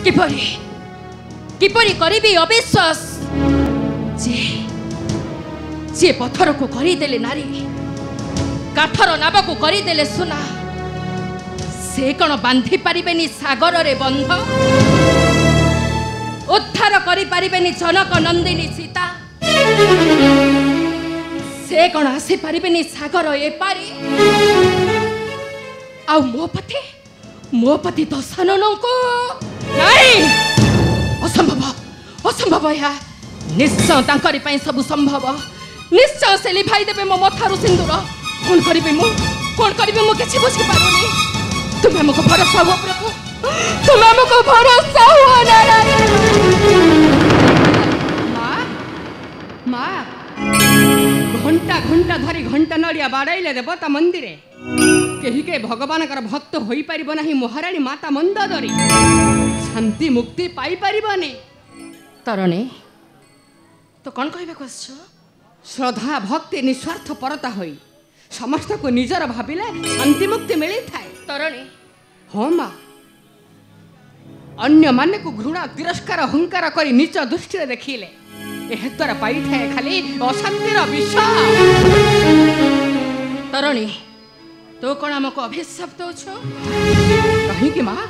किपरि किपरि करिबी अविश्वास जे जे पत्थर को करिदेले नारी काठर नाव को करिदेले सुना से कौन बांधि पारिबेनी सागर रे बंध उद्धार करि पारिबेनी जनक नंदिनी सीता से कौन आसी पारिबेनी सागर एपारी आ मो पति दशानन को नहीं असंभव असंभव या निश्चय तांकरी पई सब संभव निश्चय से लिभाई देबे मो मथारु सिंदूर कौन करिबे मो किछि बुझि पारुनी तुम हमको भरोसा हो प्रभु तुम हमको भरोसा हो नारायण माँ घंटा घंटा धरी घंटा नड़िया बाड़ाइले देवता मंदिर कहीं के भगवान भक्त हो पार ना महाराणी माता मंदोदरी शांति मुक्ति पाई पारिबनी तरणी तो कौन कहबे श्रद्धा भक्ति निस्वार्थ परता होई समस्त को निजर भाविले शांति मुक्ति मिली थाए तरणी हाँ माँ अन्य माने को घृणा तिरस्कार अहंकार करी नीच दृष्टि देखिले एह द्वारा पाई थाए खाली अशांतिर विष तरणी तो कौन आमको अभिशाप दौछ कहीं माँ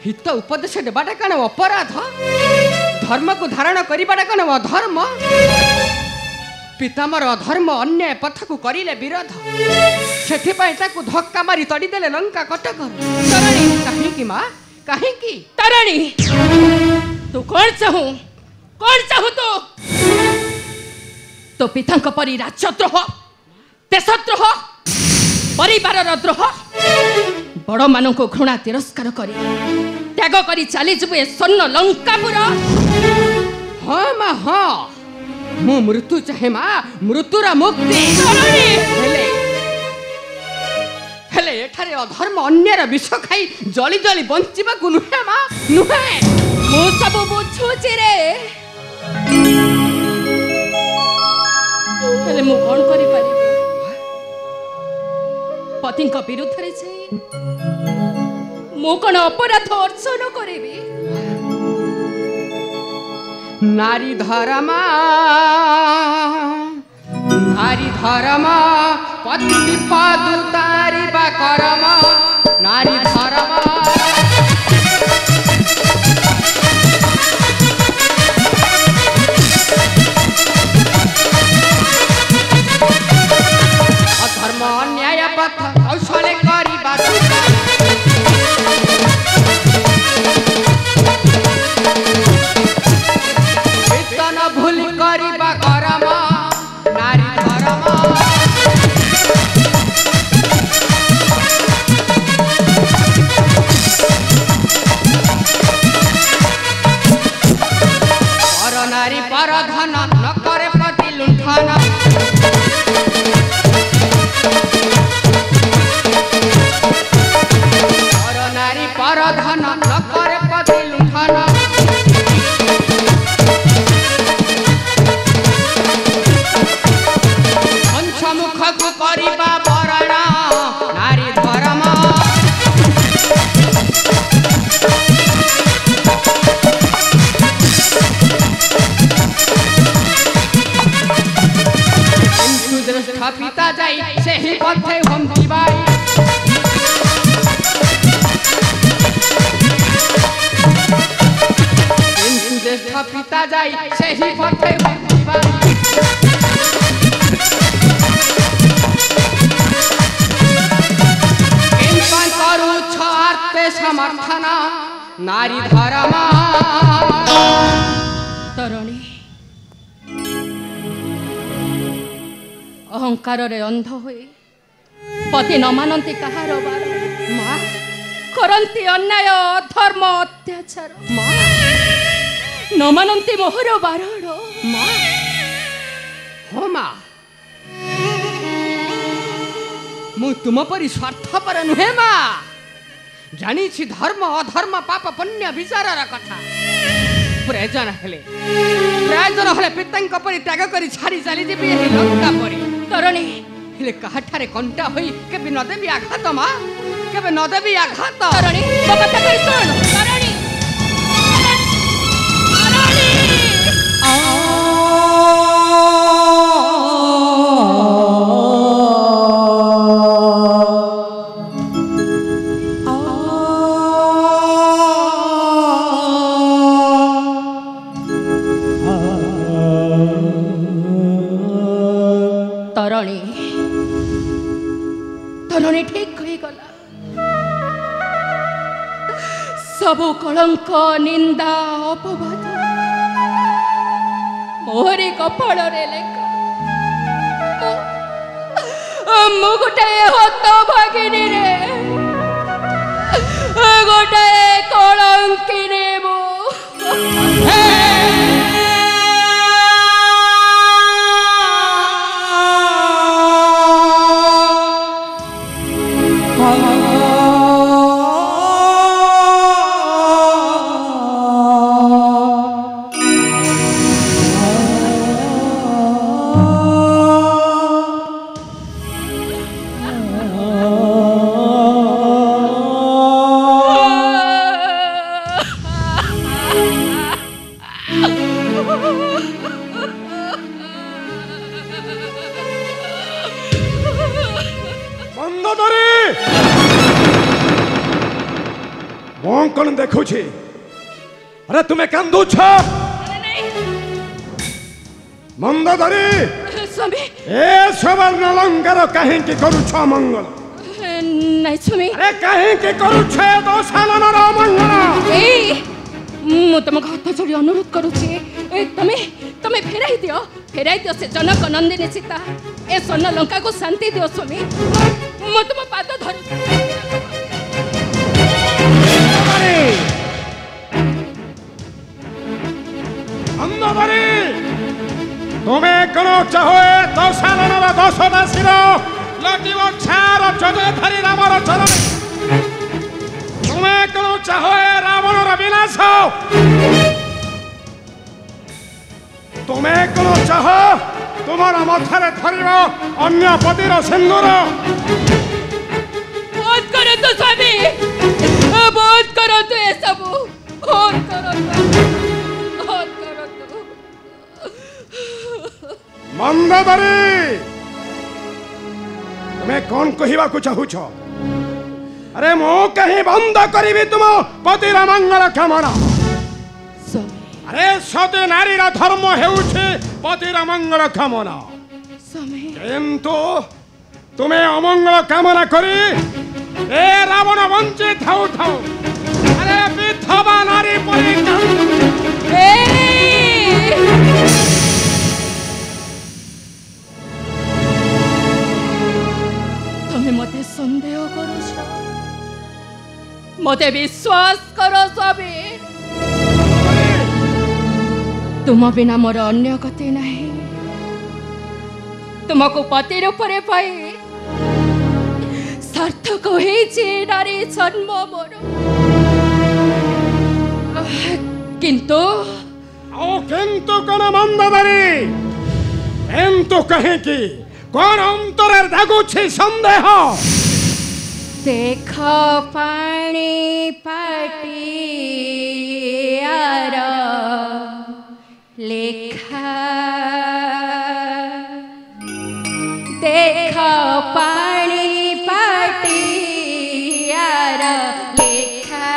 हित उपदेश देवाटा कण अपराध धर्म को धारण करवाटा कण अधर्म पितामर अधर्म अन्याय पथ को करिले विरोध से धक्का मारी तड़ीदेले लंका कटकर तरणी कहीं माँ कहीं तरणी तू कौन चाहू तो पिता परी राजद्रोह देशद्रोह परिवार द्रोह बड़ मान को घृणा तिरस्कार करी त्याग करी चली जीव स्वर्ण लंकापुर हाँ माँ हाँ मु मृत्यु चाहे माँ मृत्युर मुक्ति हेले एठारे अधर्म अन्यर विष खाई जली जली बंचिबा को नुहे माँ नुहे मु सब बुझुची रे हेले मु कौन करि पारि पति विरुद्ध रे मु कौन अपराध अर्जन करेबी नारी धर्म पति विपद तारिबा करम नारी धर्म अधर्म अन्याय पथ कौशले करिबा वेतन भूल करिबा करम नारी धर्म पर नारी पर धन न करे पति लुंठन पर नारी पर धन न करे पति लुंठन पंचमुख को करिबा बरण नारी धर्म ज्येष्ठ पिता जाई से ही पथे हम दिवाई ज्येष्ठ पिता जाई से ही पथे हम दिवाई समर्थन नारी धर्म तरणी अहंकार रे अंध हुए पति न मानती कहार बार माँ करती अन्याय धर्म अत्याचार माँ न मानती मोहर बारण माँ हो माँ मु तुम परी स्वार्थपर नुहे माँ जानी धर्म अधर्म पाप पुण्य विचार कथा प्रयोजन हेले पिता परी त्याग करी छाड़ी चली जीवी लंका परी तरणी हेले कहाठारे कंटा होई केबे न देबी आघात माँ केबे न देबी आघात तरणी मो कथा कहि सुन तरणी सबु कलंक निंदा अपवाद मोहरी कपाल रे लेखा मु गोटाए हत भागिनी रे गोटाए कलंकिनी मु कौन देखु छी? अरे तुम्हें कांदू छ मंदोदरी स्वामी ए स्वर्ण अलंकार कहीं की करू छ मंगल नहीं स्वामी अरे कहीं की करू छ तो सालनर मंगल ए मु तुम हाथ जोड़ी अनुरोध करूची तमे तमे फेराई दियो से जनक नंदिनी सीता ए स्वर्ण लंका को शांति दियो स्वामी मु तुम पाद धर तुम्हें कण चाहो दश दासीर लटिव छार जदय धरी रामर चरण तुम्हें कण चाहो रावणर विनाश तुम्हें कण चाह तुमर मथरे धरिव अन्य पतिर सिंदूर बहुत करो तो स्वामी बहुत करो तो ये सब बहुत करो तो मंदोदरी तुम्हें कौन कहवा को चाहू छ? अरे मो कहीं बंद करी तुम पतिर मंगल कामना अरे सती नारी धर्म हेउछि पतिर मंगल कामना किंतु तुम्हें अमंगल कामना करी ए रावण वंचित थाउ थाउ अरे विधवा नारी परी तुम्हें मते संदेह करो मते विश्वास करो स्वामी तुम बिना मोर अन्य गति नहीं तुमको पति रूप पाई सार्थक नारी जन्म मोर किंतु किंतु कौन मंदोदरी किंतु कहे कि कौन अंतरे दागुछि संदेह देख पानी पाटियार लेखा देख पानी पाटियार लेखा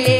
ले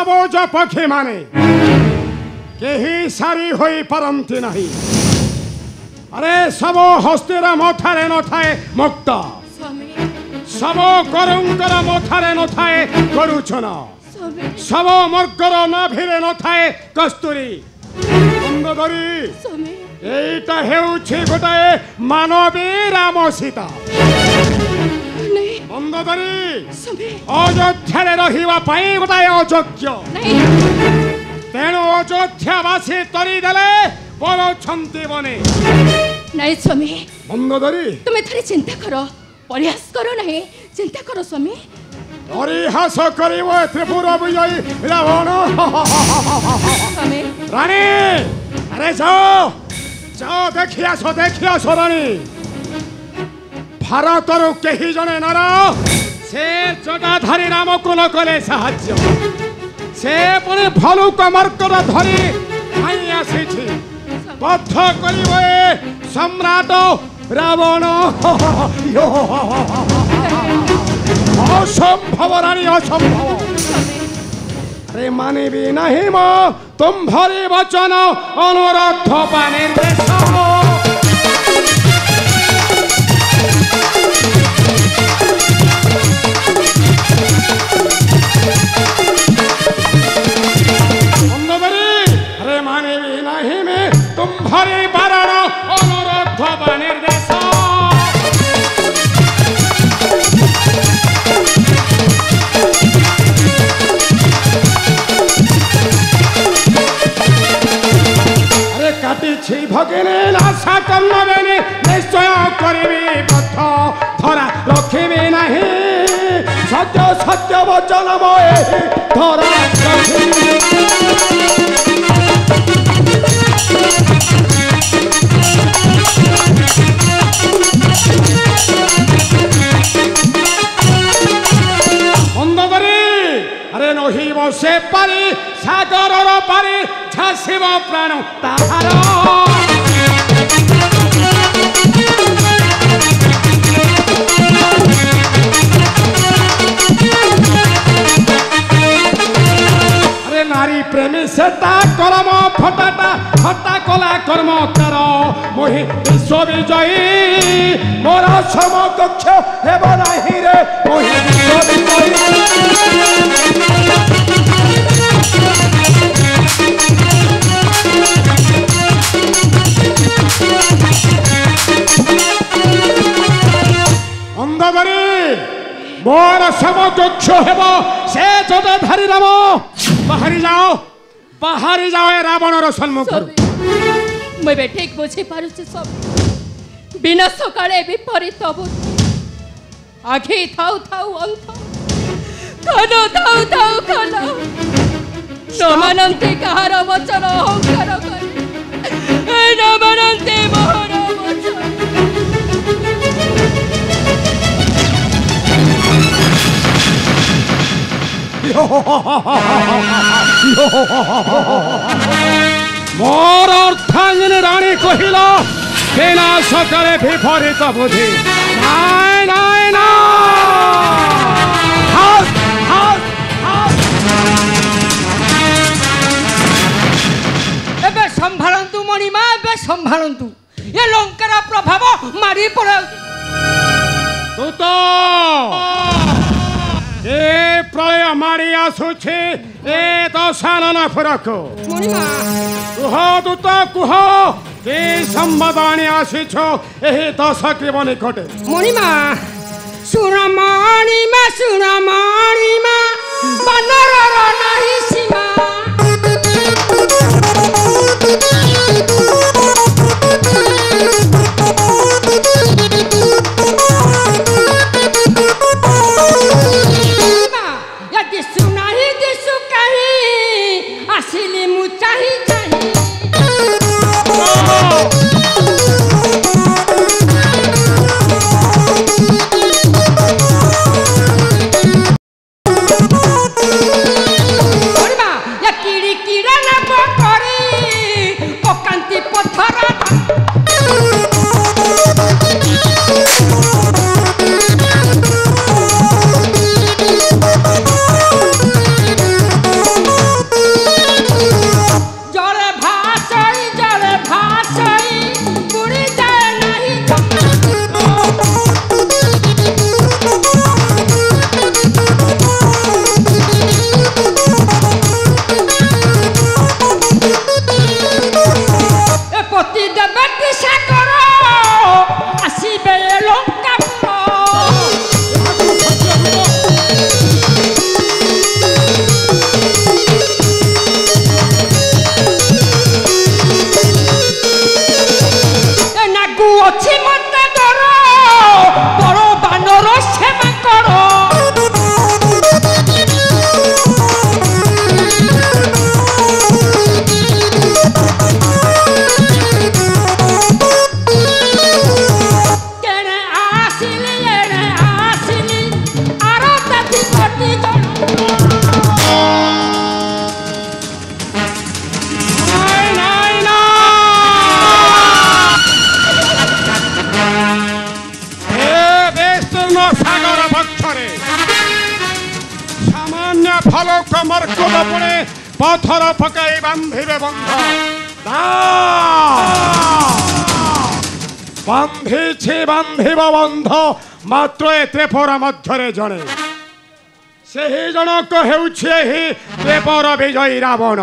सबोज पक्षी माने केही सारी होई परंती नहीं अरे सब हस्तीर मथारे न थाए मुक्त सब गरुंगर मथारे न थाए गरुछन सब मर्गर नाभिरे न थाए कस्तूरी मंदोदरी एटा हेउछि गोटाए मानवी राम सीता मंदोदरी अयोध्या रहिबा पई गोटाए अयोग्य तेणु अयोध्यावासी तरी देले बड़ छंती बने नहीं स्वामी मंदोदरी तुम्हें थोड़ी चिंता करो प्रयास करो नहीं चिंता करो स्वामी परिहास करिव त्रिपुर विजयी रावण स्वामी रानी अरे जाओ जाओ देखिया सो रानी भारतर केही जने नर से जटाधारी राम को न कले साहाय्य से पुणी भलुक मर्कट धरी आई आसी बद्ध करिवे सम्राट रावण असंभव रानी असंभव अरे मानिबी नहीं मो तुम्हारी वचन अनुरोध निर्देश अरे मानिबी नहीं मैं तुम्हारी बारण अनुरोध निर्देश काटी भगिनी आशा कर्णबेनी निश्चय करी पथ धरा रखी नहीं सत्य सत्य वचन धरा अरे नहिब से पारी सागर पारी झासिब प्राण ताहार अरे नारी प्रेमी सेता कर्म फटाटा हटा कला कर्म कर मोहि विश्व विजयी मोर समकक्ष हेब नाही रे मोहि विश्व विजयी मोर समकक्ष हेब से जटाधारी राम बाहरी जाओ रावणर सम्मुख मैं ठीक बुझी पारुछि सब बिना सकाळे विपरीत आगे थाउ थाउ अंत खानो थाउ थाउ खानो न मानन्ते कहार वचन अहंकार करे न मानन्ते मोहर वचन मोर अर्थांगिनी रानी कहिल बिना सकाळे विपरीत बुद्धि नाय नाय ना एबे संभालंतु मणिमा एबे संभालंतु ये लंकार प्रभाव मारी पड़े तू तो ए प्रलय मारी आसुछे ए दशानन फरक मणिमा कुह दूत कुह के संवादानी आसीछ एही दशक निकटे मणिमा सुन मणिमा बनरर नाही सीमा आसिली मु चाही ମର୍କଟ ପୁଣି ପଥର ପକାଇ ବାନ୍ଧିବେ ବନ୍ଧ। ବାନ୍ଧିଛି ବାନ୍ଧିବ ବନ୍ଧ ମାତ୍ର ଏ ତ୍ରେପର ମଧ୍ୟରେ ଜଣେ, ସେହି ଜଣକ ହେଉଛି ଏହି ତ୍ରେପର ବିଜୟୀ ରାବଣ।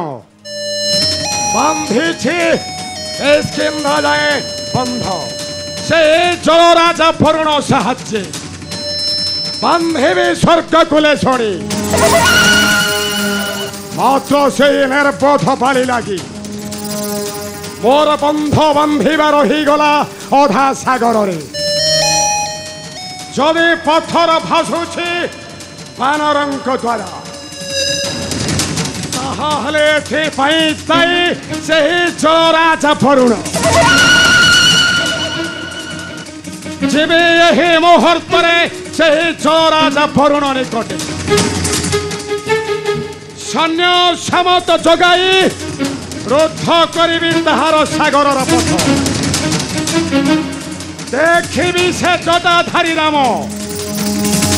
ବାନ୍ଧିଛି ଏ ସ୍କିନ୍ଧ ଯାଏ ବନ୍ଧ, ସେ ଜଳରାଜା ବରୁଣ ସାହାଯ୍ୟ ବାନ୍ଧିବି ସ୍ୱର୍ଗକୁଲେ ଶୁଣି। ମାତ୍ର ସେଇ ନିର୍বোଧ ପାଳି ଲାଗି ମୋର ବନ୍ଧ ବାନ୍ଧିବା ରହିଗଲା ଅଧା ସାଗରରେ। ଯଦି ପଥର ଭାସୁଛି ବାନରଙ୍କ ଦ୍ୱାରା, ତାହେଲେ ଏଥିପାଇଁ ଦାୟୀ ସେହି ଜଳରାଜା ବରୁଣ। ଯିବେ ଏହି ମୁହୂର୍ତ୍ତରେ ସେହି ଜଳରାଜା ବରୁଣ ନିକଟେ ସୈନ୍ୟ ସାମନ୍ତ ଯୋଗାଇ ରୁଦ୍ଧ କରିବି ତାହାର ସାଗରର ପଥ। ଦେଖିବି ସେ ଜଟାଧାରୀ ରାମ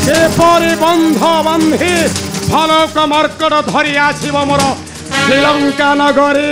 କିପରି ବନ୍ଧ ବାନ୍ଧି ଫଲକ ମର୍କଟ ଧରି ଆସିବ ମୋର ଶ୍ରୀଲଙ୍କା ନଗରୀ।